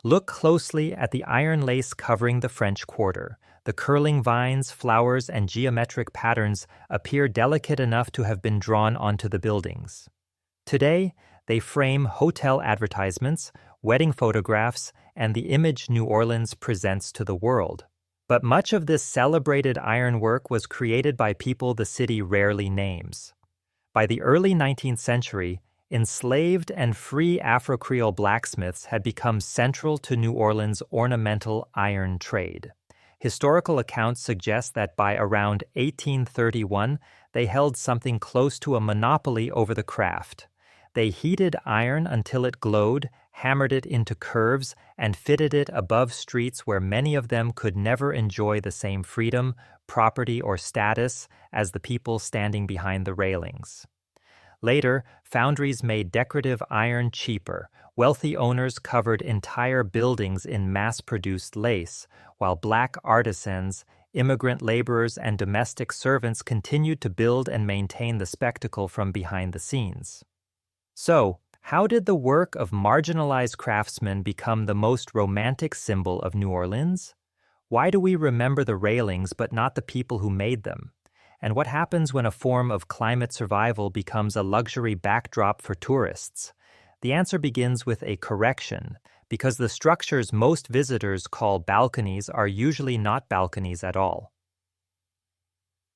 Look closely at the iron lace covering the French Quarter. The curling vines, flowers, and geometric patterns appear delicate enough to have been drawn onto the buildings. Today, they frame hotel advertisements, wedding photographs, and the image New Orleans presents to the world. But much of this celebrated ironwork was created by people the city rarely names. By the early 19th century, enslaved and free Afro-Creole blacksmiths had become central to New Orleans' ornamental iron trade. Historical accounts suggest that by around 1831, they held something close to a monopoly over the craft. They heated iron until it glowed, hammered it into curves, and fitted it above streets where many of them could never enjoy the same freedom, property, or status as the people standing behind the railings. Later, foundries made decorative iron cheaper. Wealthy owners covered entire buildings in mass-produced lace, while black artisans, immigrant laborers, and domestic servants continued to build and maintain the spectacle from behind the scenes. So, how did the work of marginalized craftsmen become the most romantic symbol of New Orleans? Why do we remember the railings but not the people who made them? And what happens when a form of climate survival becomes a luxury backdrop for tourists? The answer begins with a correction, because the structures most visitors call balconies are usually not balconies at all.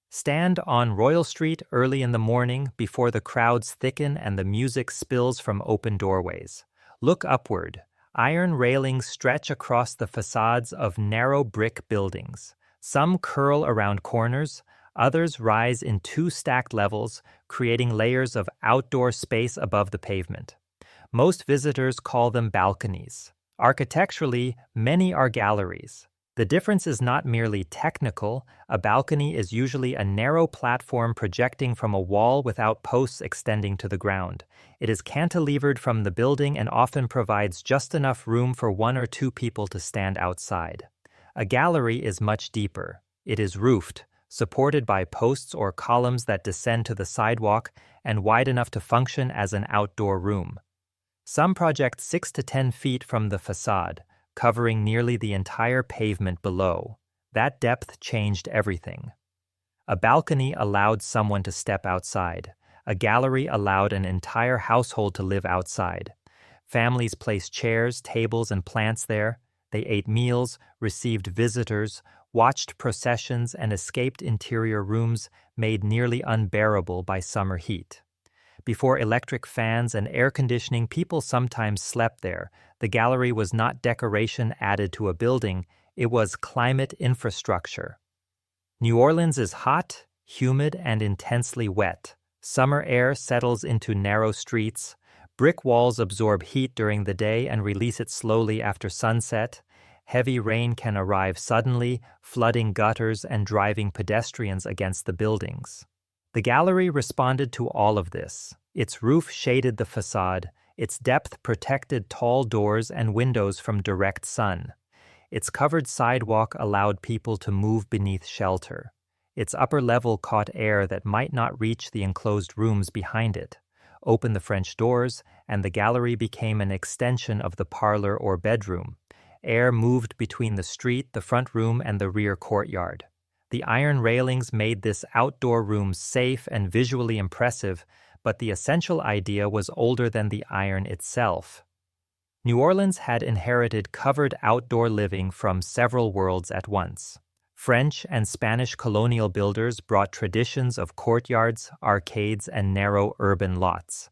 Stand on Royal Street early in the morning before the crowds thicken and the music spills from open doorways. Look upward. Iron railings stretch across the facades of narrow brick buildings. Some curl around corners, others rise in two stacked levels, creating layers of outdoor space above the pavement. Most visitors call them balconies. Architecturally, many are galleries. The difference is not merely technical. A balcony is usually a narrow platform projecting from a wall without posts extending to the ground. It is cantilevered from the building and often provides just enough room for one or two people to stand outside. A gallery is much deeper. It is roofed, supported by posts or columns that descend to the sidewalk and wide enough to function as an outdoor room. Some project 6 to 10 feet from the facade, covering nearly the entire pavement below. That depth changed everything. A balcony allowed someone to step outside. A gallery allowed an entire household to live outside. Families placed chairs, tables, and plants there. They ate meals, received visitors, watched processions, and escaped interior rooms made nearly unbearable by summer heat. Before electric fans and air conditioning, people sometimes slept there. The gallery was not decoration added to a building, it was climate infrastructure. New Orleans is hot, humid, and intensely wet. Summer air settles into narrow streets. Brick walls absorb heat during the day and release it slowly after sunset. Heavy rain can arrive suddenly, flooding gutters and driving pedestrians against the buildings. The gallery responded to all of this. Its roof shaded the facade. Its depth protected tall doors and windows from direct sun. Its covered sidewalk allowed people to move beneath shelter. Its upper level caught air that might not reach the enclosed rooms behind it. Open the French doors, and the gallery became an extension of the parlor or bedroom. Air moved between the street, the front room, and the rear courtyard. The iron railings made this outdoor room safe and visually impressive, but the essential idea was older than the iron itself. New Orleans had inherited covered outdoor living from several worlds at once. French and Spanish colonial builders brought traditions of courtyards, arcades, and narrow urban lots.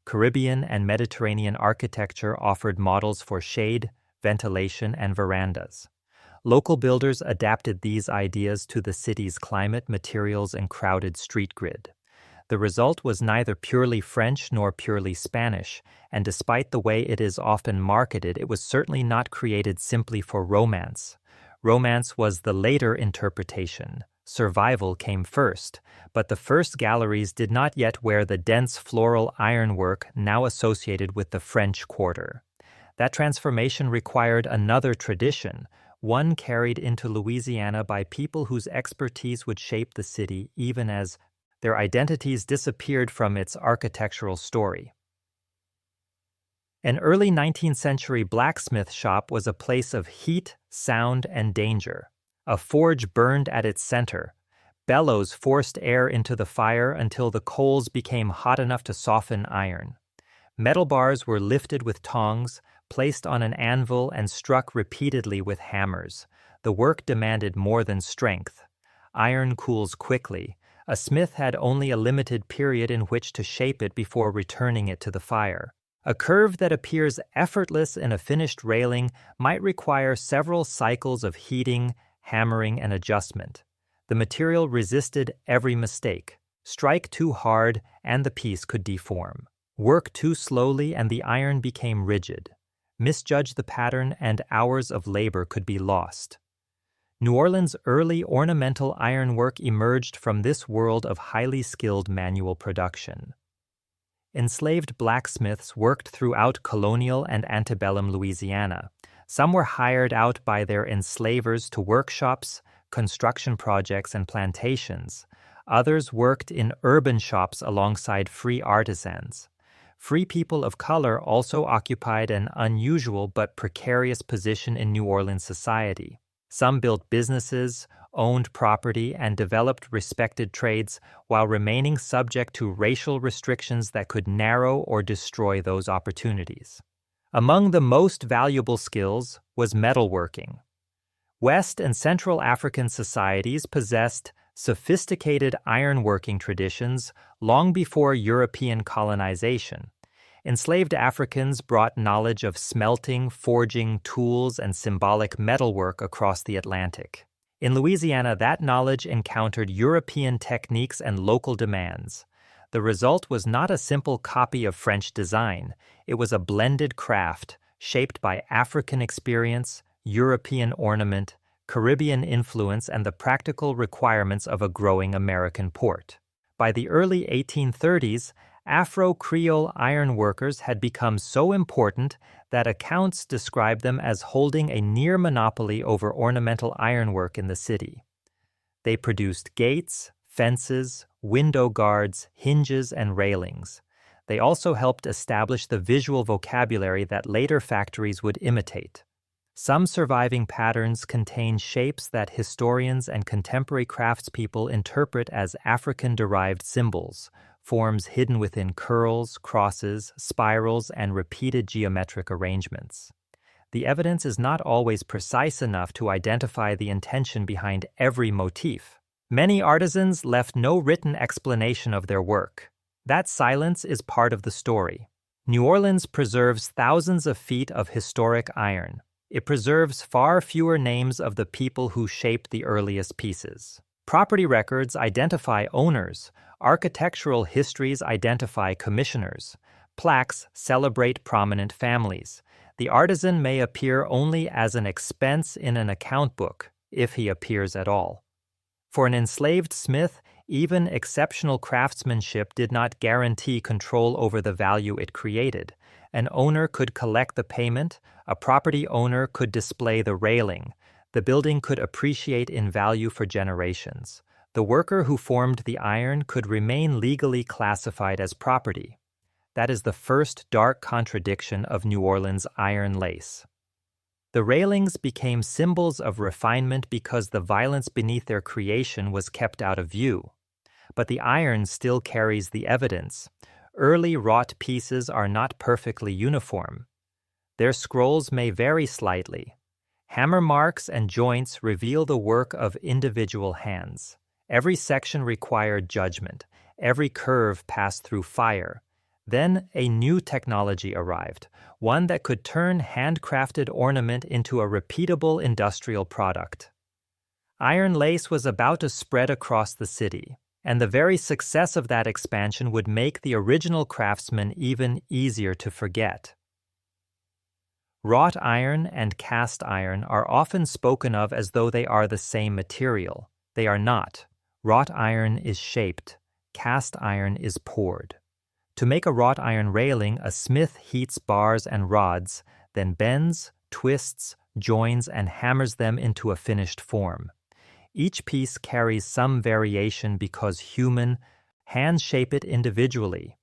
Caribbean and Mediterranean architecture offered models for shade, ventilation, and verandas. Local builders adapted these ideas to the city's climate, materials, and crowded street grid. The result was neither purely French nor purely Spanish, and despite the way it is often marketed, it was certainly not created simply for romance. Romance was the later interpretation. Survival came first, but the first galleries did not yet wear the dense floral ironwork now associated with the French Quarter. That transformation required another tradition, one carried into Louisiana by people whose expertise would shape the city even as their identities disappeared from its architectural story. An early 19th century blacksmith shop was a place of heat, sound, and danger. A forge burned at its center. Bellows forced air into the fire until the coals became hot enough to soften iron. Metal bars were lifted with tongs, placed on an anvil, and struck repeatedly with hammers. The work demanded more than strength. Iron cools quickly. A smith had only a limited period in which to shape it before returning it to the fire. A curve that appears effortless in a finished railing might require several cycles of heating, hammering, and adjustment. The material resisted every mistake. Strike too hard, and the piece could deform. Work too slowly, and the iron became rigid. Misjudge the pattern, and hours of labor could be lost. New Orleans' early ornamental ironwork emerged from this world of highly skilled manual production. Enslaved blacksmiths worked throughout colonial and antebellum Louisiana. Some were hired out by their enslavers to workshops, construction projects, and plantations. Others worked in urban shops alongside free artisans. Free people of color also occupied an unusual but precarious position in New Orleans society. Some built businesses, owned property, and developed respected trades while remaining subject to racial restrictions that could narrow or destroy those opportunities. Among the most valuable skills was metalworking. West and Central African societies possessed sophisticated ironworking traditions long before European colonization. Enslaved Africans brought knowledge of smelting, forging, tools, and symbolic metalwork across the Atlantic. In Louisiana, that knowledge encountered European techniques and local demands. The result was not a simple copy of French design. It was a blended craft, shaped by African experience, European ornament, Caribbean influence, and the practical requirements of a growing American port. By the early 1830s, Afro-Creole ironworkers had become so important that accounts describe them as holding a near monopoly over ornamental ironwork in the city. They produced gates, fences, window guards, hinges, and railings. They also helped establish the visual vocabulary that later factories would imitate. Some surviving patterns contain shapes that historians and contemporary craftspeople interpret as African-derived symbols, forms hidden within curls, crosses, spirals, and repeated geometric arrangements. The evidence is not always precise enough to identify the intention behind every motif. Many artisans left no written explanation of their work. That silence is part of the story. New Orleans preserves thousands of feet of historic iron. It preserves far fewer names of the people who shaped the earliest pieces. Property records identify owners. Architectural histories identify commissioners. Plaques celebrate prominent families. The artisan may appear only as an expense in an account book, if he appears at all. For an enslaved smith, even exceptional craftsmanship did not guarantee control over the value it created. An owner could collect the payment, a property owner could display the railing, the building could appreciate in value for generations. The worker who formed the iron could remain legally classified as property. That is the first dark contradiction of New Orleans' iron lace. The railings became symbols of refinement because the violence beneath their creation was kept out of view. But the iron still carries the evidence. Early wrought pieces are not perfectly uniform. Their scrolls may vary slightly. Hammer marks and joints reveal the work of individual hands. Every section required judgment. Every curve passed through fire. Then a new technology arrived, one that could turn handcrafted ornament into a repeatable industrial product. Iron lace was about to spread across the city, and the very success of that expansion would make the original craftsman even easier to forget. Wrought iron and cast iron are often spoken of as though they are the same material. They are not. Wrought iron is shaped. Cast iron is poured. To make a wrought iron railing, a smith heats bars and rods, then bends, twists, joins, and hammers them into a finished form. Each piece carries some variation because hands shape it individually.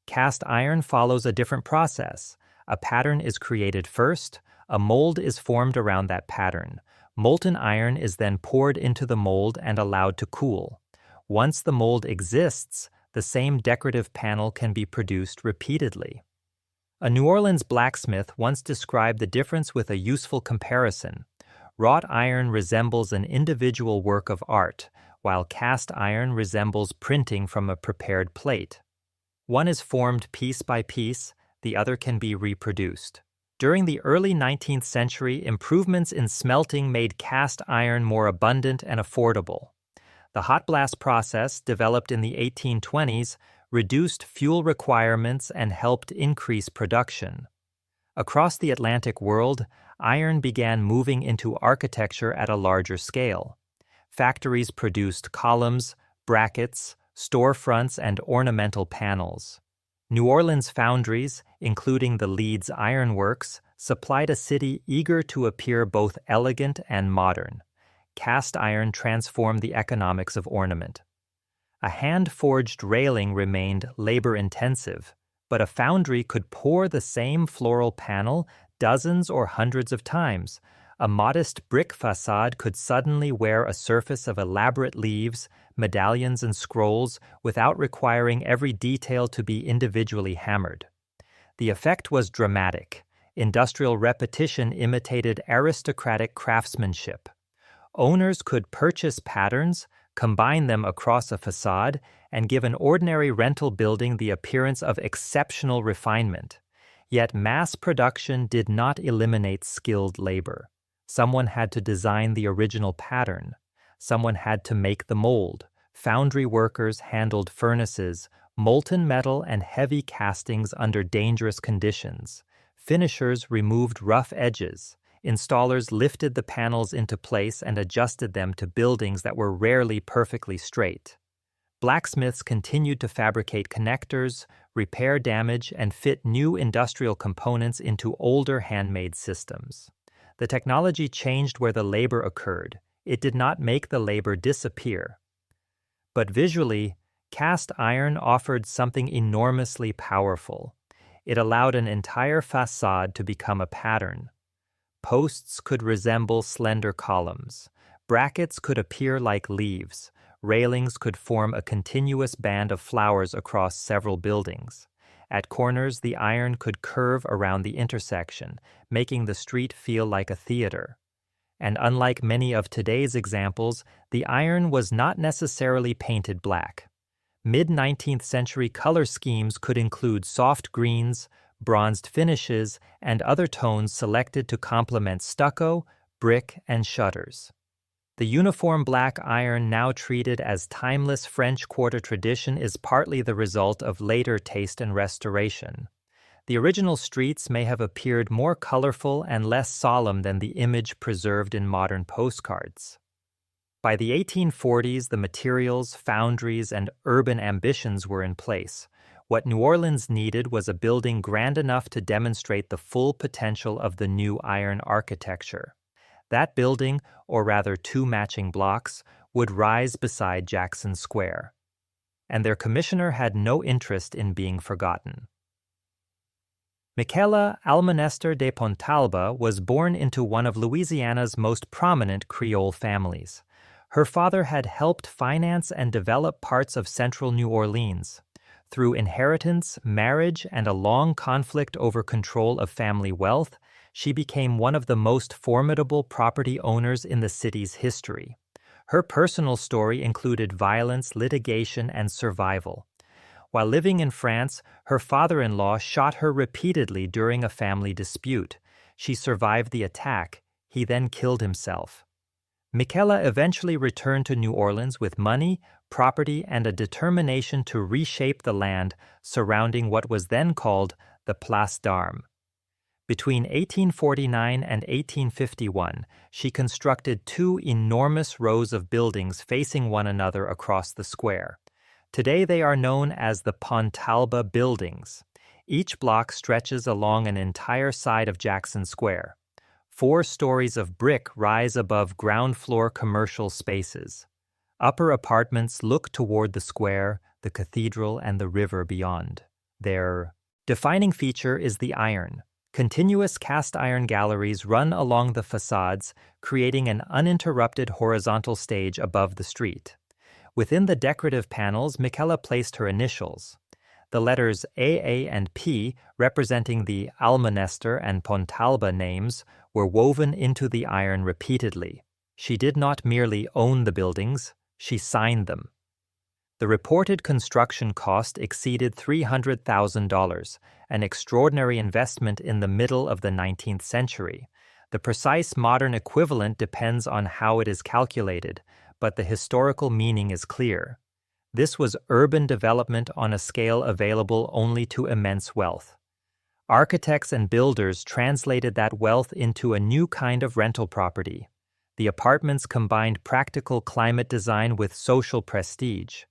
Cast iron follows a different process. A pattern is created first, a mold is formed around that pattern. Molten iron is then poured into the mold and allowed to cool. Once the mold exists, the same decorative panel can be produced repeatedly. A New Orleans blacksmith once described the difference with a useful comparison. Wrought iron resembles an individual work of art, while cast iron resembles printing from a prepared plate. One is formed piece by piece, the other can be reproduced. During the early 19th century, improvements in smelting made cast iron more abundant and affordable. The hot blast process, developed in the 1820s, reduced fuel requirements and helped increase production. Across the Atlantic world, iron began moving into architecture at a larger scale. Factories produced columns, brackets, storefronts, and ornamental panels. New Orleans foundries, including the Leeds ironworks, supplied a city eager to appear both elegant and modern. Cast iron transformed the economics of ornament. A hand-forged railing remained labor-intensive, but a foundry could pour the same floral panel dozens or hundreds of times. A modest brick façade could suddenly wear a surface of elaborate leaves, medallions, and scrolls without requiring every detail to be individually hammered. The effect was dramatic. Industrial repetition imitated aristocratic craftsmanship. Owners could purchase patterns, combine them across a façade, and give an ordinary rental building the appearance of exceptional refinement. Yet mass production did not eliminate skilled labor. Someone had to design the original pattern. Someone had to make the mold. Foundry workers handled furnaces, molten metal, and heavy castings under dangerous conditions. Finishers removed rough edges. Installers lifted the panels into place and adjusted them to buildings that were rarely perfectly straight. Blacksmiths continued to fabricate connectors, repair damage, and fit new industrial components into older handmade systems. The technology changed where the labor occurred. It did not make the labor disappear. But visually, cast iron offered something enormously powerful. It allowed an entire façade to become a pattern. Posts could resemble slender columns. Brackets could appear like leaves. Railings could form a continuous band of flowers across several buildings. At corners, the iron could curve around the intersection, making the street feel like a theater. And unlike many of today's examples, the iron was not necessarily painted black. Mid-19th century color schemes could include soft greens, bronzed finishes, and other tones selected to complement stucco, brick, and shutters. The uniform black iron now treated as timeless French Quarter tradition is partly the result of later taste and restoration. The original streets may have appeared more colorful and less solemn than the image preserved in modern postcards. By the 1840s, the materials, foundries, and urban ambitions were in place. What New Orleans needed was a building grand enough to demonstrate the full potential of the new iron architecture. That building, or rather two matching blocks, would rise beside Jackson Square. And their commissioner had no interest in being forgotten. Michela Almonester de Pontalba was born into one of Louisiana's most prominent Creole families. Her father had helped finance and develop parts of central New Orleans. Through inheritance, marriage, and a long conflict over control of family wealth, she became one of the most formidable property owners in the city's history. Her personal story included violence, litigation, and survival. While living in France, her father-in-law shot her repeatedly during a family dispute. She survived the attack. He then killed himself. Michela eventually returned to New Orleans with money, property, and a determination to reshape the land surrounding what was then called the Place d'Armes. Between 1849 and 1851, she constructed two enormous rows of buildings facing one another across the square. Today they are known as the Pontalba buildings. Each block stretches along an entire side of Jackson Square. 4 stories of brick rise above ground-floor commercial spaces. Upper apartments look toward the square, the cathedral, and the river beyond. Their defining feature is the iron. Continuous cast-iron galleries run along the facades, creating an uninterrupted horizontal stage above the street. Within the decorative panels, Michela placed her initials. The letters AA and P, representing the Almanester and Pontalba names, were woven into the iron repeatedly. She did not merely own the buildings, she signed them. The reported construction cost exceeded $300,000, an extraordinary investment in the middle of the 19th century. The precise modern equivalent depends on how it is calculated, but the historical meaning is clear. This was urban development on a scale available only to immense wealth. Architects and builders translated that wealth into a new kind of rental property. The apartments combined practical climate design with social prestige.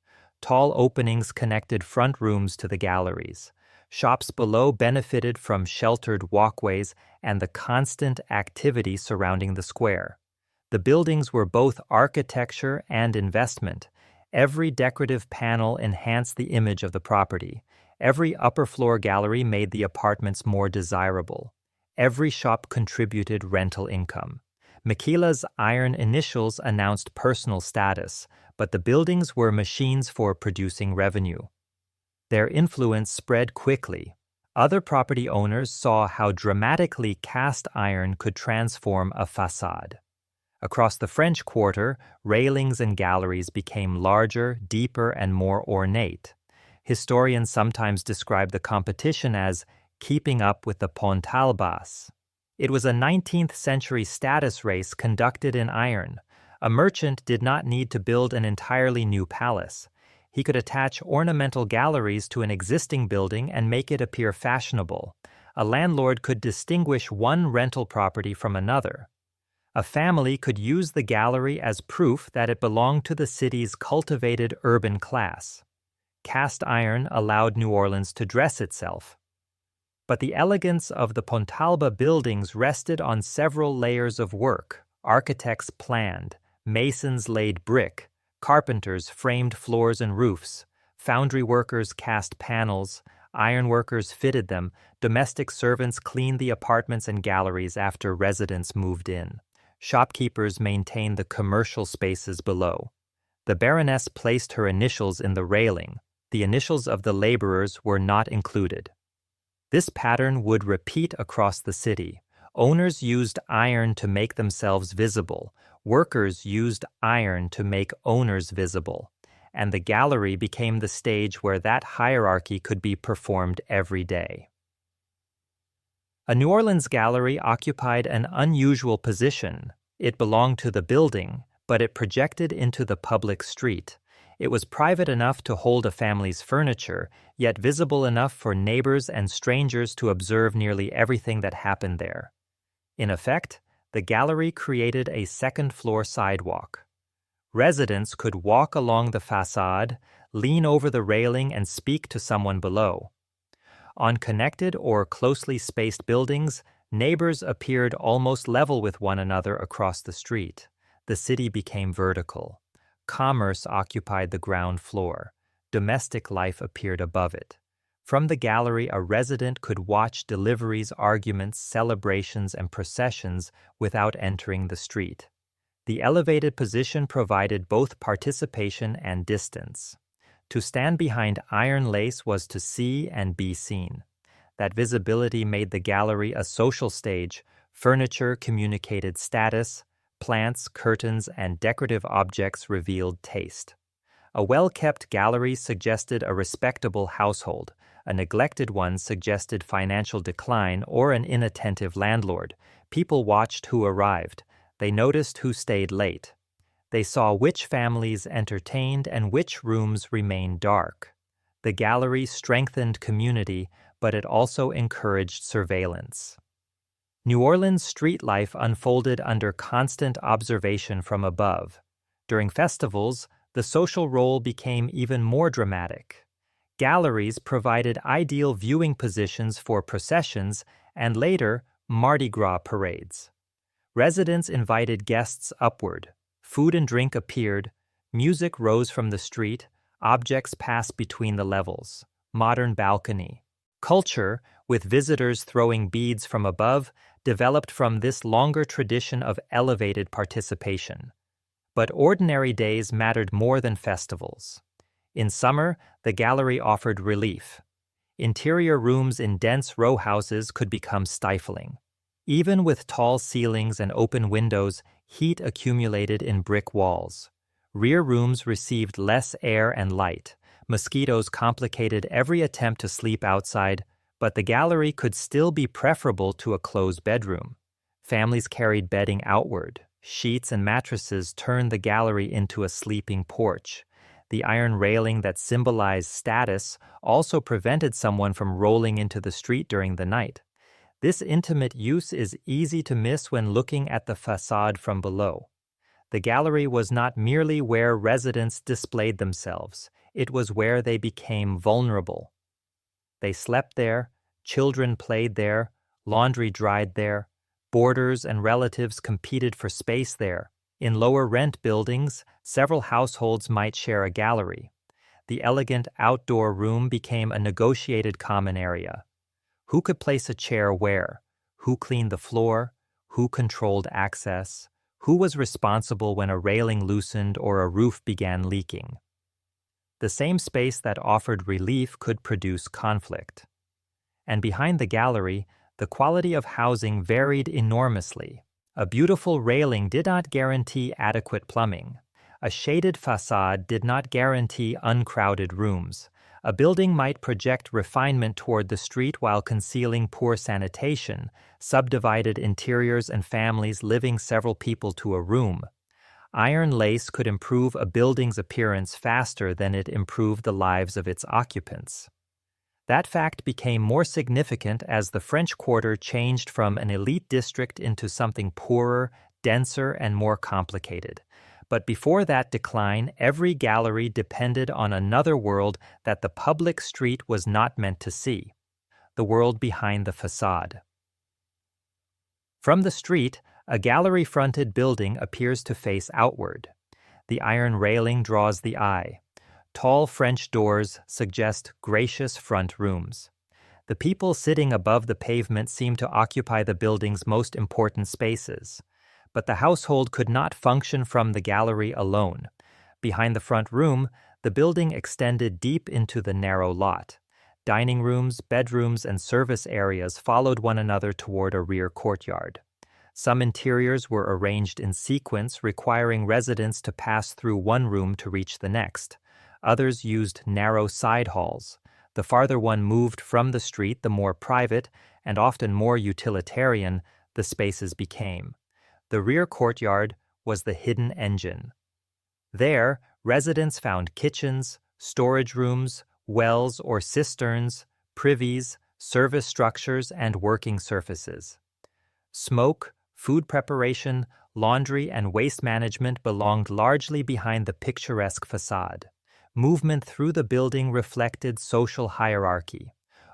Tall openings connected front rooms to the galleries. Shops below benefited from sheltered walkways and the constant activity surrounding the square. The buildings were both architecture and investment. Every decorative panel enhanced the image of the property. Every upper-floor gallery made the apartments more desirable. Every shop contributed rental income. Michela's iron initials announced personal status, but the buildings were machines for producing revenue. Their influence spread quickly. Other property owners saw how dramatically cast iron could transform a façade. Across the French Quarter, railings and galleries became larger, deeper, and more ornate. Historians sometimes describe the competition as keeping up with the Pontalbas. It was a 19th century status race conducted in iron. A merchant did not need to build an entirely new palace. He could attach ornamental galleries to an existing building and make it appear fashionable. A landlord could distinguish one rental property from another. A family could use the gallery as proof that it belonged to the city's cultivated urban class. Cast iron allowed New Orleans to dress itself. But the elegance of the Pontalba buildings rested on several layers of work. Architects planned, masons laid brick, carpenters framed floors and roofs, foundry workers cast panels, ironworkers fitted them, domestic servants cleaned the apartments and galleries after residents moved in. Shopkeepers maintained the commercial spaces below. The Baroness placed her initials in the railing. The initials of the laborers were not included. This pattern would repeat across the city. Owners used iron to make themselves visible. Workers used iron to make owners visible. And the gallery became the stage where that hierarchy could be performed every day. A New Orleans gallery occupied an unusual position. It belonged to the building, but it projected into the public street. It was private enough to hold a family's furniture, yet visible enough for neighbors and strangers to observe nearly everything that happened there. In effect, the gallery created a second-floor sidewalk. Residents could walk along the façade, lean over the railing, and speak to someone below. On connected or closely spaced buildings, neighbors appeared almost level with one another across the street. The city became vertical. Commerce occupied the ground floor. Domestic life appeared above it. From the gallery, a resident could watch deliveries, arguments, celebrations, and processions without entering the street. The elevated position provided both participation and distance. To stand behind iron lace was to see and be seen. That visibility made the gallery a social stage. Furniture communicated status. Plants, curtains, and decorative objects revealed taste. A well-kept gallery suggested a respectable household. A neglected one suggested financial decline or an inattentive landlord. People watched who arrived. They noticed who stayed late. They saw which families entertained and which rooms remained dark. The gallery strengthened community, but it also encouraged surveillance. New Orleans street life unfolded under constant observation from above. During festivals, the social role became even more dramatic. Galleries provided ideal viewing positions for processions and later Mardi Gras parades. Residents invited guests upward. Food and drink appeared, music rose from the street, objects passed between the levels. Modern balcony. Culture, with visitors throwing beads from above, developed from this longer tradition of elevated participation. But ordinary days mattered more than festivals. In summer, the gallery offered relief. Interior rooms in dense row houses could become stifling. Even with tall ceilings and open windows, heat accumulated in brick walls. Rear rooms received less air and light. Mosquitoes complicated every attempt to sleep outside, but the gallery could still be preferable to a closed bedroom. Families carried bedding outward. Sheets and mattresses turned the gallery into a sleeping porch. The iron railing that symbolized status also prevented someone from rolling into the street during the night. This intimate use is easy to miss when looking at the façade from below. The gallery was not merely where residents displayed themselves, it was where they became vulnerable. They slept there, children played there, laundry dried there, boarders and relatives competed for space there. In lower rent buildings, several households might share a gallery. The elegant outdoor room became a negotiated common area. Who could place a chair where? Who cleaned the floor? Who controlled access? Who was responsible when a railing loosened or a roof began leaking? The same space that offered relief could produce conflict. And behind the gallery, the quality of housing varied enormously. A beautiful railing did not guarantee adequate plumbing. A shaded façade did not guarantee uncrowded rooms. A building might project refinement toward the street while concealing poor sanitation, subdivided interiors and families living several people to a room. Iron lace could improve a building's appearance faster than it improved the lives of its occupants. That fact became more significant as the French Quarter changed from an elite district into something poorer, denser, and more complicated. But before that decline, every gallery depended on another world that the public street was not meant to see, the world behind the façade. From the street, a gallery-fronted building appears to face outward. The iron railing draws the eye. Tall French doors suggest gracious front rooms. The people sitting above the pavement seem to occupy the building's most important spaces. But the household could not function from the gallery alone. Behind the front room, the building extended deep into the narrow lot. Dining rooms, bedrooms, and service areas followed one another toward a rear courtyard. Some interiors were arranged in sequence, requiring residents to pass through one room to reach the next. Others used narrow side halls. The farther one moved from the street, the more private, and often more utilitarian, the spaces became. The rear courtyard was the hidden engine. There, residents found kitchens, storage rooms, wells or cisterns, privies, service structures, and working surfaces. Smoke, food preparation, laundry, and waste management belonged largely behind the picturesque façade. Movement through the building reflected social hierarchy.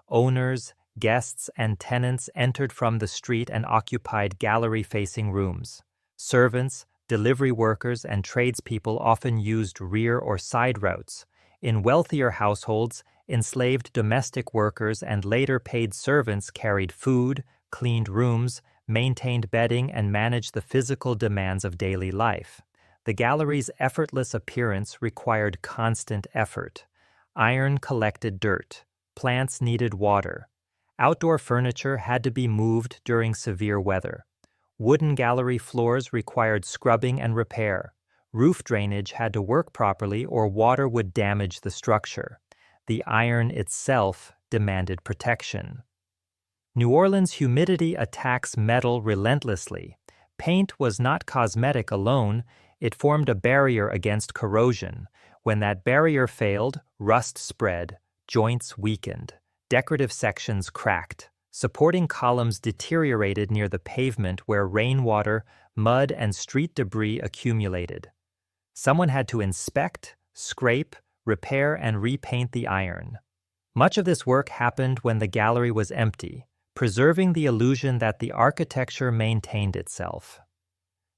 Owners, guests, and tenants entered from the street and occupied gallery-facing rooms. Servants, delivery workers, and tradespeople often used rear or side routes. In wealthier households, enslaved domestic workers and later paid servants carried food, cleaned rooms, maintained bedding, and managed the physical demands of daily life. The gallery's effortless appearance required constant effort. Iron collected dirt. Plants needed water. Outdoor furniture had to be moved during severe weather. Wooden gallery floors required scrubbing and repair. Roof drainage had to work properly or water would damage the structure. The iron itself demanded protection. New Orleans' humidity attacks metal relentlessly. Paint was not cosmetic alone, it formed a barrier against corrosion. When that barrier failed, rust spread, joints weakened, decorative sections cracked, supporting columns deteriorated near the pavement where rainwater, mud, and street debris accumulated. Someone had to inspect, scrape, repair, and repaint the iron. Much of this work happened when the gallery was empty, preserving the illusion that the architecture maintained itself.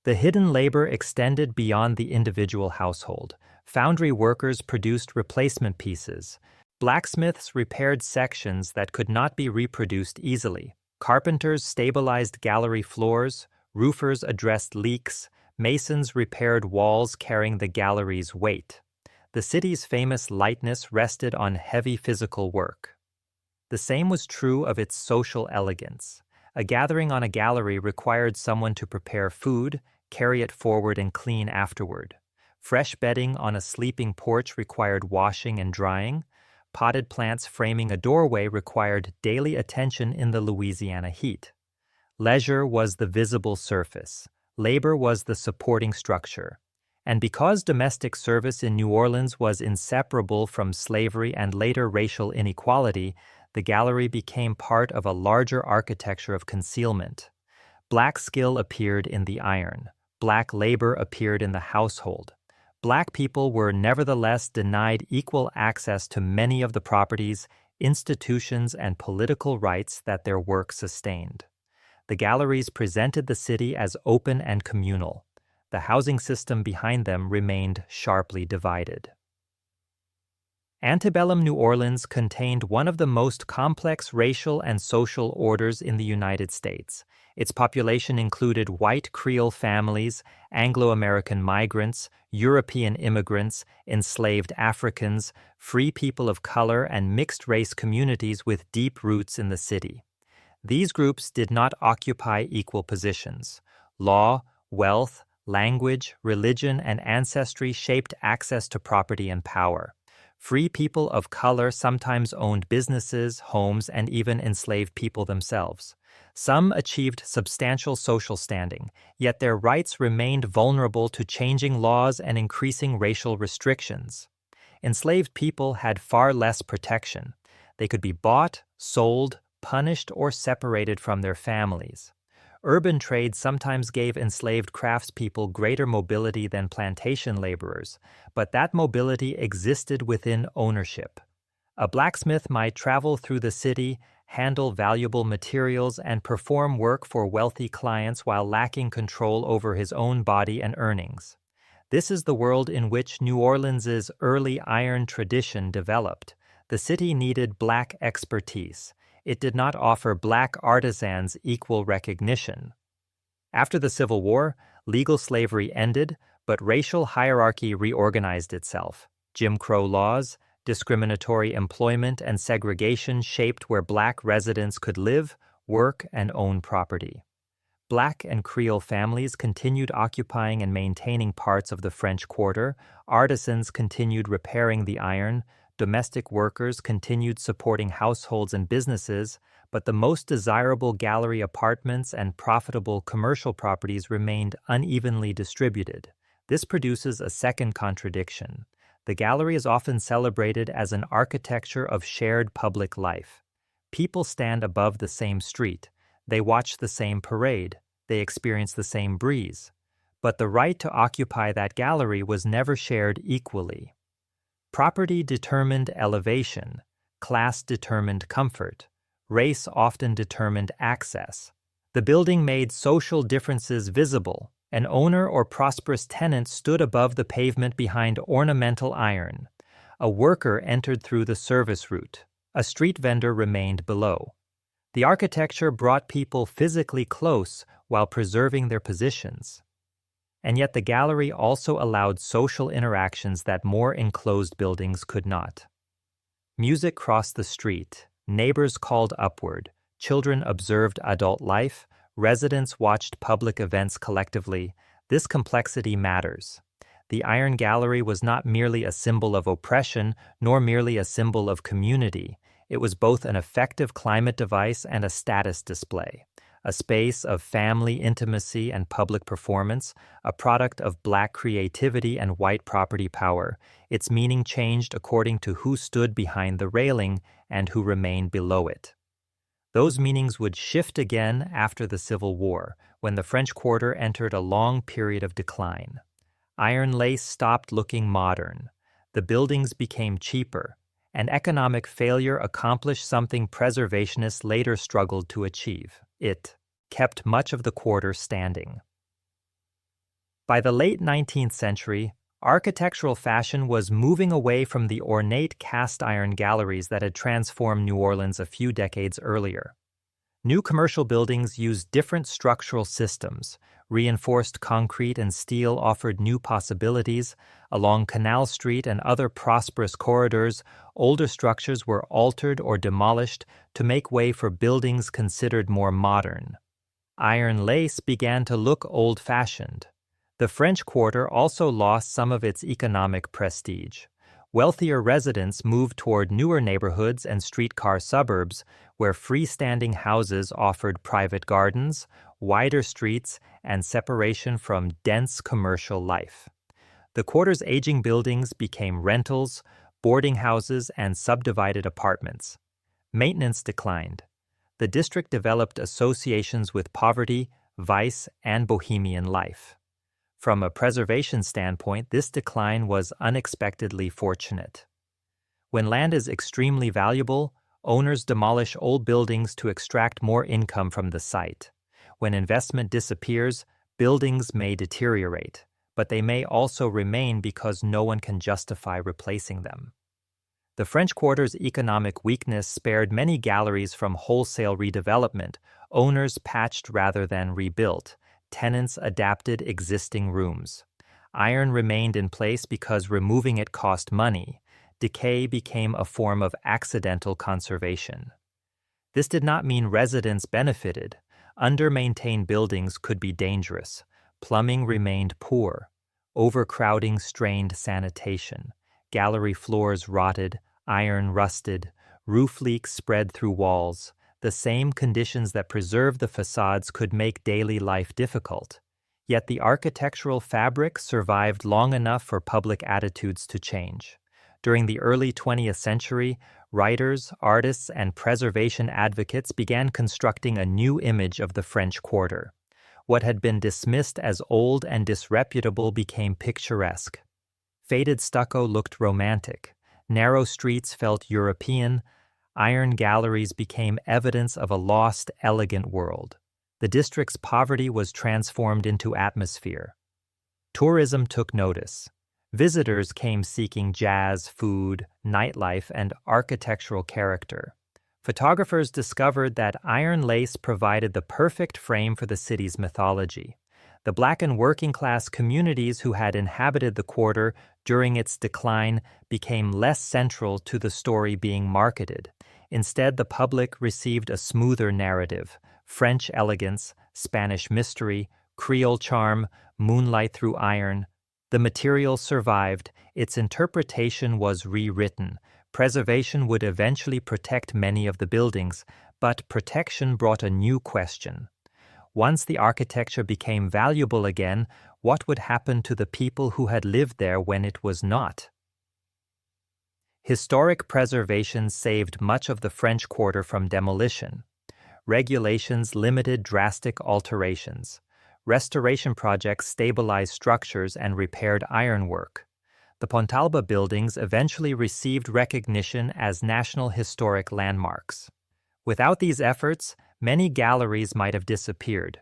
The hidden labor extended beyond the individual household. Foundry workers produced replacement pieces. Blacksmiths repaired sections that could not be reproduced easily. Carpenters stabilized gallery floors, roofers addressed leaks, masons repaired walls carrying the gallery's weight. The city's famous lightness rested on heavy physical work. The same was true of its social elegance. A gathering on a gallery required someone to prepare food, carry it forward and clean afterward. Fresh bedding on a sleeping porch required washing and drying. Potted plants framing a doorway required daily attention in the Louisiana heat. Leisure was the visible surface. Labor was the supporting structure. And because domestic service in New Orleans was inseparable from slavery and later racial inequality, the gallery became part of a larger architecture of concealment. Black skill appeared in the iron. Black labor appeared in the household. Black people were nevertheless denied equal access to many of the properties, institutions, and political rights that their work sustained. The galleries presented the city as open and communal. The housing system behind them remained sharply divided. Antebellum New Orleans contained one of the most complex racial and social orders in the United States. Its population included white Creole families, Anglo-American migrants, European immigrants, enslaved Africans, free people of color, and mixed-race communities with deep roots in the city. These groups did not occupy equal positions. Law, wealth, language, religion, and ancestry shaped access to property and power. Free people of color sometimes owned businesses, homes, and even enslaved people themselves. Some achieved substantial social standing, yet their rights remained vulnerable to changing laws and increasing racial restrictions. Enslaved people had far less protection. They could be bought, sold, punished, or separated from their families. Urban trade sometimes gave enslaved craftspeople greater mobility than plantation laborers, but that mobility existed within ownership. A blacksmith might travel through the city, handle valuable materials, and perform work for wealthy clients while lacking control over his own body and earnings. This is the world in which New Orleans's early iron tradition developed. The city needed black expertise. It did not offer black artisans equal recognition. After the Civil War, legal slavery ended, but racial hierarchy reorganized itself. Jim Crow laws, discriminatory employment, and segregation shaped where black residents could live, work, and own property. Black and Creole families continued occupying and maintaining parts of the French Quarter, artisans continued repairing the iron, domestic workers continued supporting households and businesses, but the most desirable gallery apartments and profitable commercial properties remained unevenly distributed. This produces a second contradiction. The gallery is often celebrated as an architecture of shared public life. People stand above the same street. They watch the same parade. They experience the same breeze. But the right to occupy that gallery was never shared equally. Property determined elevation, class determined comfort, race often determined access. The building made social differences visible. An owner or prosperous tenant stood above the pavement behind ornamental iron. A worker entered through the service route. A street vendor remained below. The architecture brought people physically close while preserving their positions. And yet the gallery also allowed social interactions that more enclosed buildings could not. Music crossed the street, neighbors called upward, children observed adult life, residents watched public events collectively. This complexity matters. The Iron Gallery was not merely a symbol of oppression, nor merely a symbol of community. It was both an effective climate device and a status display. A space of family intimacy and public performance, a product of black creativity and white property power. Its meaning changed according to who stood behind the railing and who remained below it. Those meanings would shift again after the Civil War, when the French Quarter entered a long period of decline. Iron lace stopped looking modern. The buildings became cheaper, and economic failure accomplished something preservationists later struggled to achieve. It kept much of the quarter standing. By the late 19th century, Architectural fashion was moving away from the ornate cast iron galleries that had transformed New Orleans a few decades earlier. New commercial buildings used different structural systems. Reinforced concrete and steel offered new possibilities. Along Canal Street and other prosperous corridors, older structures were altered or demolished to make way for buildings considered more modern. Iron lace began to look old-fashioned. The French Quarter also lost some of its economic prestige. Wealthier residents moved toward newer neighborhoods and streetcar suburbs where freestanding houses offered private gardens, wider streets, and separation from dense commercial life. The quarter's aging buildings became rentals, boarding houses, and subdivided apartments. Maintenance declined. The district developed associations with poverty, vice, and bohemian life. From a preservation standpoint, this decline was unexpectedly fortunate. When land is extremely valuable, owners demolish old buildings to extract more income from the site. When investment disappears, buildings may deteriorate, but they may also remain because no one can justify replacing them. The French Quarter's economic weakness spared many galleries from wholesale redevelopment. Owners patched rather than rebuilt. Tenants adapted existing rooms. Iron remained in place because removing it cost money. Decay became a form of accidental conservation. This did not mean residents benefited. Under-maintained buildings could be dangerous. Plumbing remained poor. Overcrowding strained sanitation. Gallery floors rotted, iron rusted, roof leaks spread through walls. The same conditions that preserved the facades could make daily life difficult. Yet the architectural fabric survived long enough for public attitudes to change. During the early 20th century, writers, artists, and preservation advocates began constructing a new image of the French Quarter. What had been dismissed as old and disreputable became picturesque. Faded stucco looked romantic. Narrow streets felt European. Iron galleries became evidence of a lost, elegant world. The district's poverty was transformed into atmosphere. Tourism took notice. Visitors came seeking jazz, food, nightlife, and architectural character. Photographers discovered that iron lace provided the perfect frame for the city's mythology. The Black and working-class communities who had inhabited the quarter during its decline became less central to the story being marketed. Instead, the public received a smoother narrative: French elegance, Spanish mystery, Creole charm, moonlight through iron. The material survived, its interpretation was rewritten. Preservation would eventually protect many of the buildings, but protection brought a new question. Once the architecture became valuable again, what would happen to the people who had lived there when it was not? Historic preservation saved much of the French Quarter from demolition. Regulations limited drastic alterations. Restoration projects stabilized structures and repaired ironwork. The Pontalba buildings eventually received recognition as National Historic Landmarks. Without these efforts, many galleries might have disappeared.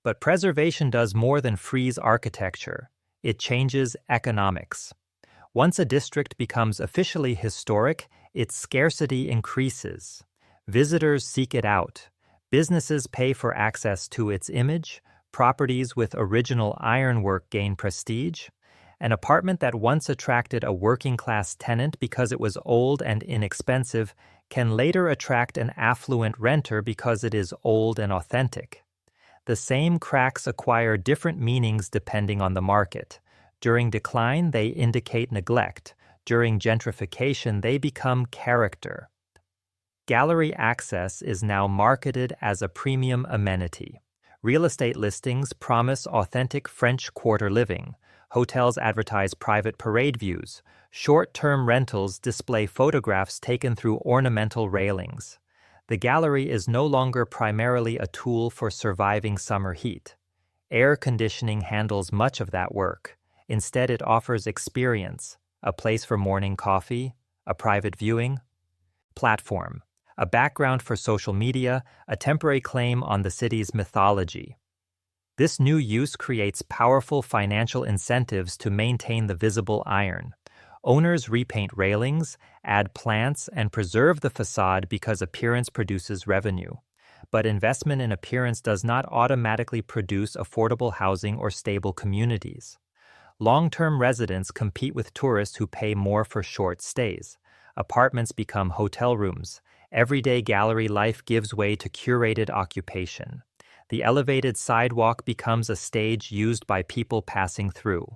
But preservation does more than freeze architecture. It changes economics. Once a district becomes officially historic, its scarcity increases. Visitors seek it out. Businesses pay for access to its image. Properties with original ironwork gain prestige. An apartment that once attracted a working-class tenant because it was old and inexpensive can later attract an affluent renter because it is old and authentic. The same cracks acquire different meanings depending on the market. During decline, they indicate neglect. During gentrification, they become character. Gallery access is now marketed as a premium amenity. Real estate listings promise authentic French Quarter living. Hotels advertise private parade views. Short-term rentals display photographs taken through ornamental railings. The gallery is no longer primarily a tool for surviving summer heat. Air conditioning handles much of that work. Instead, it offers experience, a place for morning coffee, a private viewing. Platform, a background for social media, a temporary claim on the city's mythology. This new use creates powerful financial incentives to maintain the visible iron. Owners repaint railings, add plants, and preserve the facade because appearance produces revenue. But investment in appearance does not automatically produce affordable housing or stable communities. Long-term residents compete with tourists who pay more for short stays. Apartments become hotel rooms. Everyday gallery life gives way to curated occupation. The elevated sidewalk becomes a stage used by people passing through.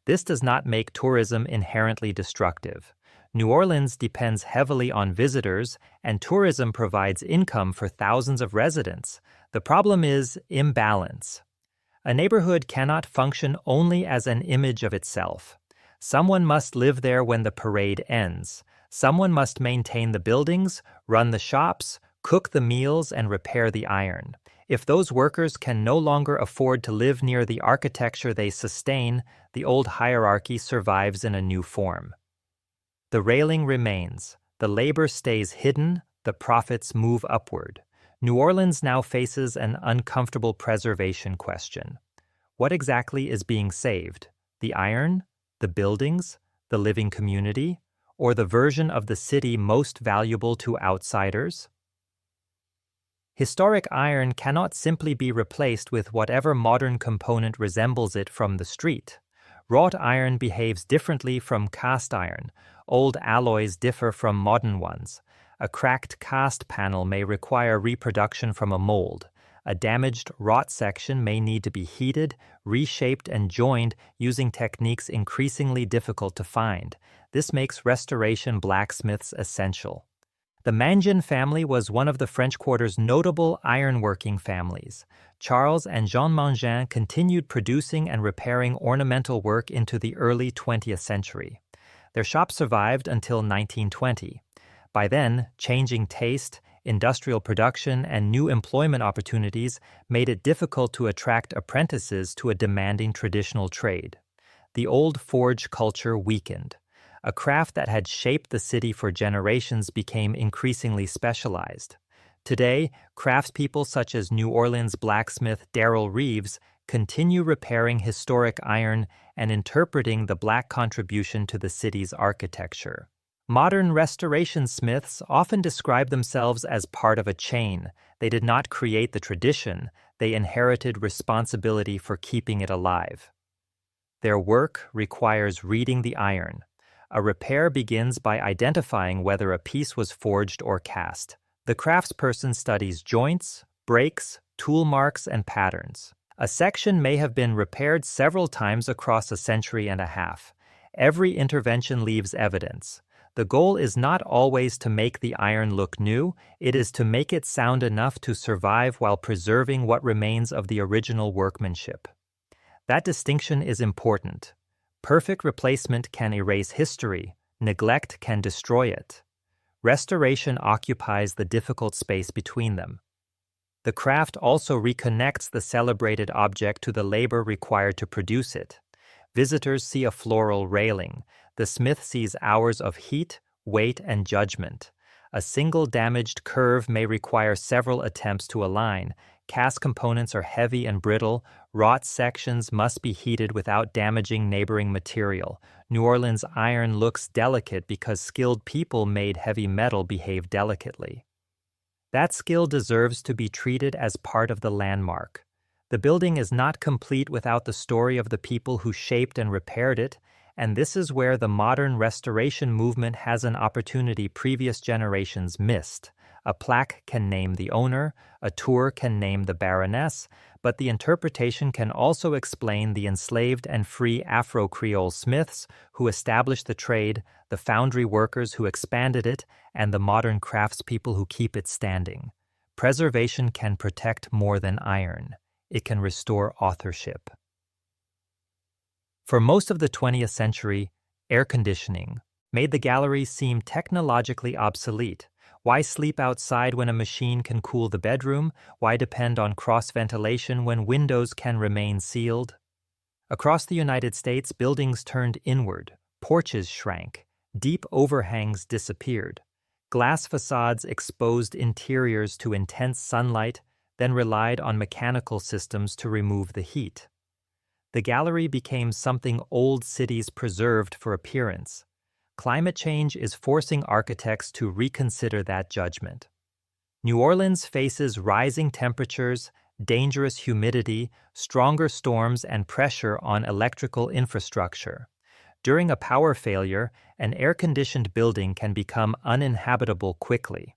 This does not make tourism inherently destructive. New Orleans depends heavily on visitors, and tourism provides income for thousands of residents. The problem is imbalance. A neighborhood cannot function only as an image of itself. Someone must live there when the parade ends. Someone must maintain the buildings, run the shops, cook the meals, and repair the iron. If those workers can no longer afford to live near the architecture they sustain, the old hierarchy survives in a new form. The railing remains. The labor stays hidden. The profits move upward. New Orleans now faces an uncomfortable preservation question. What exactly is being saved? The iron? The buildings? The living community? Or the version of the city most valuable to outsiders? Historic iron cannot simply be replaced with whatever modern component resembles it from the street. Wrought iron behaves differently from cast iron. Old alloys differ from modern ones. A cracked cast panel may require reproduction from a mold. A damaged wrought section may need to be heated, reshaped, and joined using techniques increasingly difficult to find. This makes restoration blacksmiths essential. The Mangin family was one of the French Quarter's notable ironworking families. Charles and Jean Mangin continued producing and repairing ornamental work into the early 20th century. Their shop survived until 1920. By then, changing taste, industrial production, and new employment opportunities made it difficult to attract apprentices to a demanding traditional trade. The old forge culture weakened. A craft that had shaped the city for generations became increasingly specialized. Today, craftspeople such as New Orleans blacksmith Darrell Reeves continue repairing historic iron and interpreting the Black contribution to the city's architecture. Modern restoration smiths often describe themselves as part of a chain. They did not create the tradition, they inherited responsibility for keeping it alive. Their work requires reading the iron. A repair begins by identifying whether a piece was forged or cast. The craftsperson studies joints, breaks, tool marks, and patterns. A section may have been repaired several times across a century and a half. Every intervention leaves evidence. The goal is not always to make the iron look new, it is to make it sound enough to survive while preserving what remains of the original workmanship. That distinction is important. Perfect replacement can erase history, neglect can destroy it. Restoration occupies the difficult space between them. The craft also reconnects the celebrated object to the labor required to produce it. Visitors see a floral railing. The smith sees hours of heat, weight, and judgment. A single damaged curve may require several attempts to align. Cast components are heavy and brittle. Wrought sections must be heated without damaging neighboring material. New Orleans iron looks delicate because skilled people made heavy metal behave delicately. That skill deserves to be treated as part of the landmark. The building is not complete without the story of the people who shaped and repaired it, and this is where the modern restoration movement has an opportunity previous generations missed. A plaque can name the owner, a tour can name the baroness, but the interpretation can also explain the enslaved and free Afro-Creole smiths who established the trade, the foundry workers who expanded it, and the modern craftspeople who keep it standing. Preservation can protect more than iron. It can restore authorship. For most of the 20th century, air conditioning made the galleries seem technologically obsolete. Why sleep outside when a machine can cool the bedroom? Why depend on cross-ventilation when windows can remain sealed? Across the United States, buildings turned inward, porches shrank, deep overhangs disappeared. Glass facades exposed interiors to intense sunlight, then relied on mechanical systems to remove the heat. The gallery became something old cities preserved for appearance. Climate change is forcing architects to reconsider that judgment. New Orleans faces rising temperatures, dangerous humidity, stronger storms, and pressure on electrical infrastructure. During a power failure, an air-conditioned building can become uninhabitable quickly.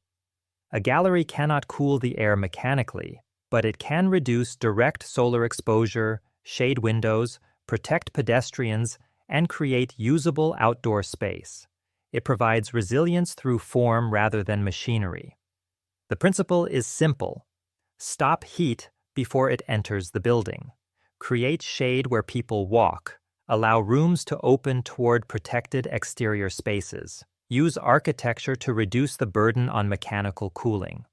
A gallery cannot cool the air mechanically, but it can reduce direct solar exposure, shade windows, protect pedestrians, and create usable outdoor space. It provides resilience through form rather than machinery. The principle is simple. Stop heat before it enters the building. Create shade where people walk. Allow rooms to open toward protected exterior spaces. Use architecture to reduce the burden on mechanical cooling.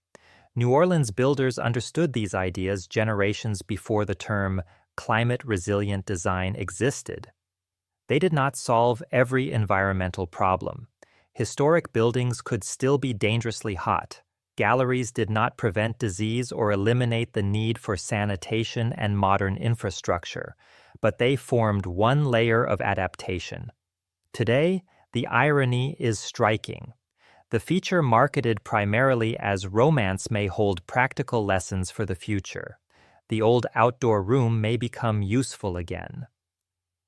New Orleans builders understood these ideas generations before the term climate-resilient design existed. They did not solve every environmental problem. Historic buildings could still be dangerously hot. Galleries did not prevent disease or eliminate the need for sanitation and modern infrastructure, but they formed one layer of adaptation. Today, the irony is striking. The feature marketed primarily as romance may hold practical lessons for the future. The old outdoor room may become useful again.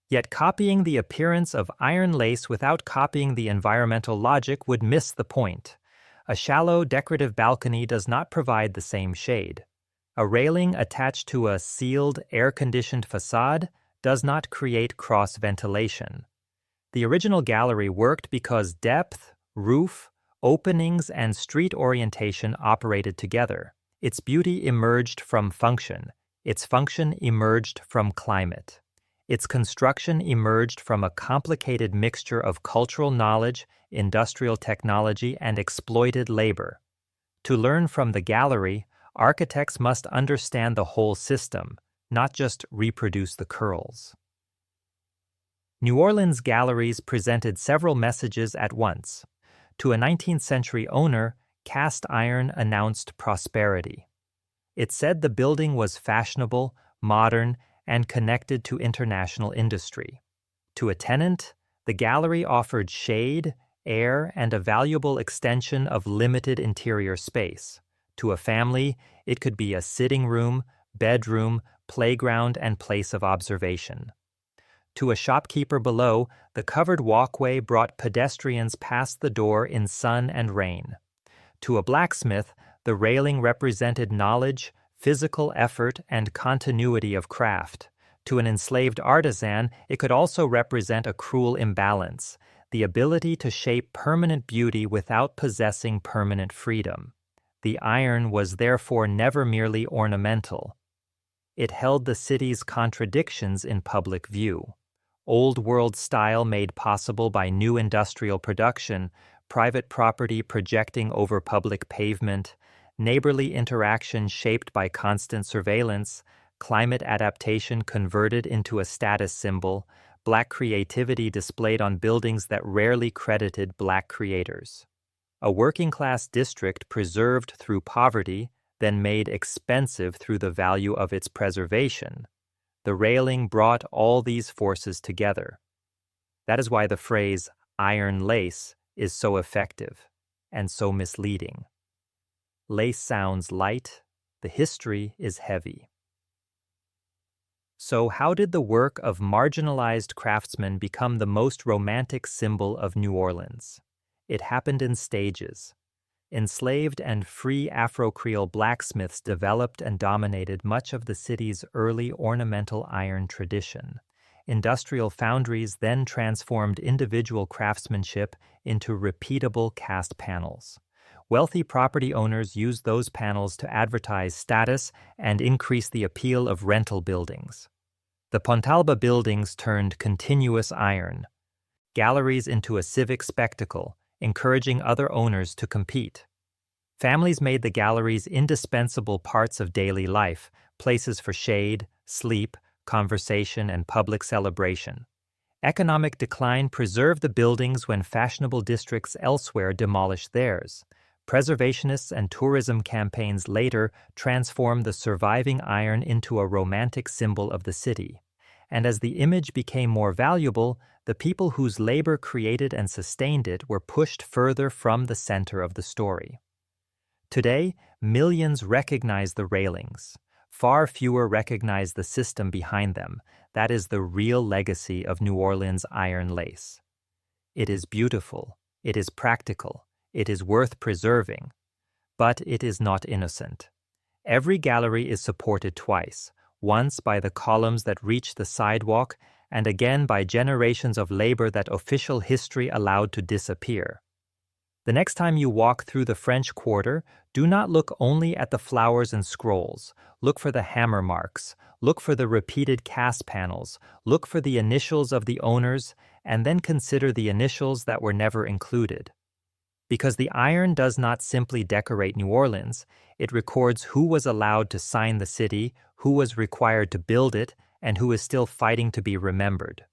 Yet copying the appearance of iron lace without copying the environmental logic would miss the point. A shallow, decorative balcony does not provide the same shade. A railing attached to a sealed, air-conditioned facade does not create cross-ventilation. The original gallery worked because depth, roof, openings, and street orientation operated together. Its beauty emerged from function. Its function emerged from climate. Its construction emerged from a complicated mixture of cultural knowledge, industrial technology, and exploited labor. To learn from the gallery, architects must understand the whole system, not just reproduce the curls. New Orleans galleries presented several messages at once. To a 19th century owner, cast iron announced prosperity. It said the building was fashionable, modern, and connected to international industry. To a tenant, the gallery offered shade, air, and a valuable extension of limited interior space. To a family, it could be a sitting room, bedroom, playground, and place of observation. To a shopkeeper below, the covered walkway brought pedestrians past the door in sun and rain. To a blacksmith, the railing represented knowledge, physical effort, and continuity of craft. To an enslaved artisan, it could also represent a cruel imbalance, the ability to shape permanent beauty without possessing permanent freedom. The iron was therefore never merely ornamental. It held the city's contradictions in public view. Old world style made possible by new industrial production, private property projecting over public pavement, neighborly interaction shaped by constant surveillance, climate adaptation converted into a status symbol, Black creativity displayed on buildings that rarely credited Black creators. A working-class district preserved through poverty, then made expensive through the value of its preservation. The railing brought all these forces together. That is why the phrase iron lace is so effective and so misleading. Lace sounds light, the history is heavy. So how did the work of marginalized craftsmen become the most romantic symbol of New Orleans? It happened in stages. Enslaved and free Afro-Creole blacksmiths developed and dominated much of the city's early ornamental iron tradition. Industrial foundries then transformed individual craftsmanship into repeatable cast panels. Wealthy property owners used those panels to advertise status and increase the appeal of rental buildings. The Pontalba buildings turned continuous iron, galleries into a civic spectacle, encouraging other owners to compete. Families made the galleries indispensable parts of daily life, places for shade, sleep, conversation, and public celebration. Economic decline preserved the buildings when fashionable districts elsewhere demolished theirs. Preservationists and tourism campaigns later transformed the surviving iron into a romantic symbol of the city. And as the image became more valuable, the people whose labor created and sustained it were pushed further from the center of the story. Today, millions recognize the railings. Far fewer recognize the system behind them. That is the real legacy of New Orleans iron lace. It is beautiful, it is practical, it is worth preserving, but it is not innocent. Every gallery is supported twice, once by the columns that reach the sidewalk and again by generations of labor that official history allowed to disappear. The next time you walk through the French Quarter, do not look only at the flowers and scrolls. Look for the hammer marks, look for the repeated cast panels, look for the initials of the owners, and then consider the initials that were never included. Because the iron does not simply decorate New Orleans, it records who was allowed to sign the city, who was required to build it, and who is still fighting to be remembered.